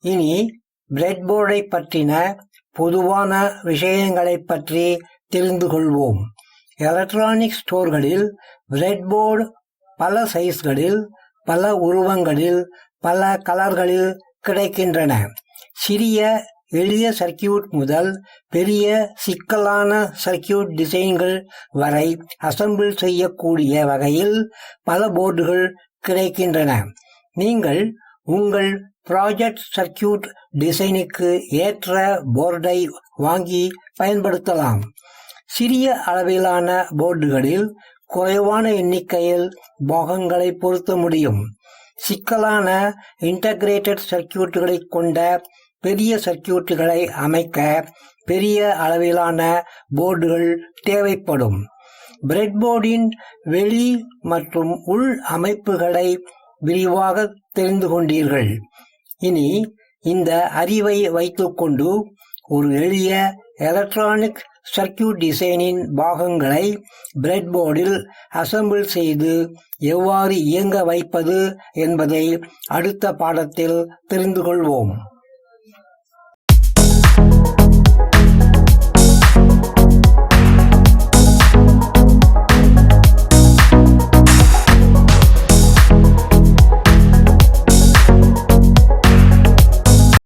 இனி பிரெட்போர்டை பற்றின பொதுவான விஷயங்களைப் பற்றி தெரிந்து கொள்வோம். எலக்ட்ரானிக் ஸ்டோர்களில் பிரெட்போர்டு பல சைஸ்களில், பல உருவங்களில், பல கலர்களில் கிடைக்கின்றன. சிறிய எளிய சர்க்கியூட் முதல் பெரிய சிக்கலான சர்க்கியூட் டிசைன்கள் வரை அசெம்பிள் செய்யக்கூடிய வகையில் பல போர்டுகள் கிடைக்கின்றன. நீங்கள் உங்கள் ப்ராஜெக்ட் சர்க்கியூட் டிசைனுக்கு ஏற்ற போர்டை வாங்கி பயன்படுத்தலாம். சிறிய அளவிலான போர்டுகளில் குறைவான எண்ணிக்கையில் பாகங்களை பொருத்த முடியும். சிக்கலான இன்டகிரேட்டட் சர்க்கியூட்டுகளை கொண்ட பெரிய சர்க்கியூட்டுகளை அமைக்க பெரிய அளவிலான போர்டுகள் தேவைப்படும். பிரெட்போர்டின் வெளி மற்றும் உள் அமைப்புகளை விரிவாக தெரிந்து கொண்டீர்கள். இனி இந்த அறிவை வைத்துக்கொண்டு ஒரு எளிய எலக்ட்ரானிக் சர்க்கியூட் டிசைனின் பாகங்களை பிரெட்போர்டில் அசெம்பிள் செய்து எவ்வாறு இயங்க வைப்பது என்பதை அடுத்த பாடத்தில் தெரிந்து கொள்வோம்.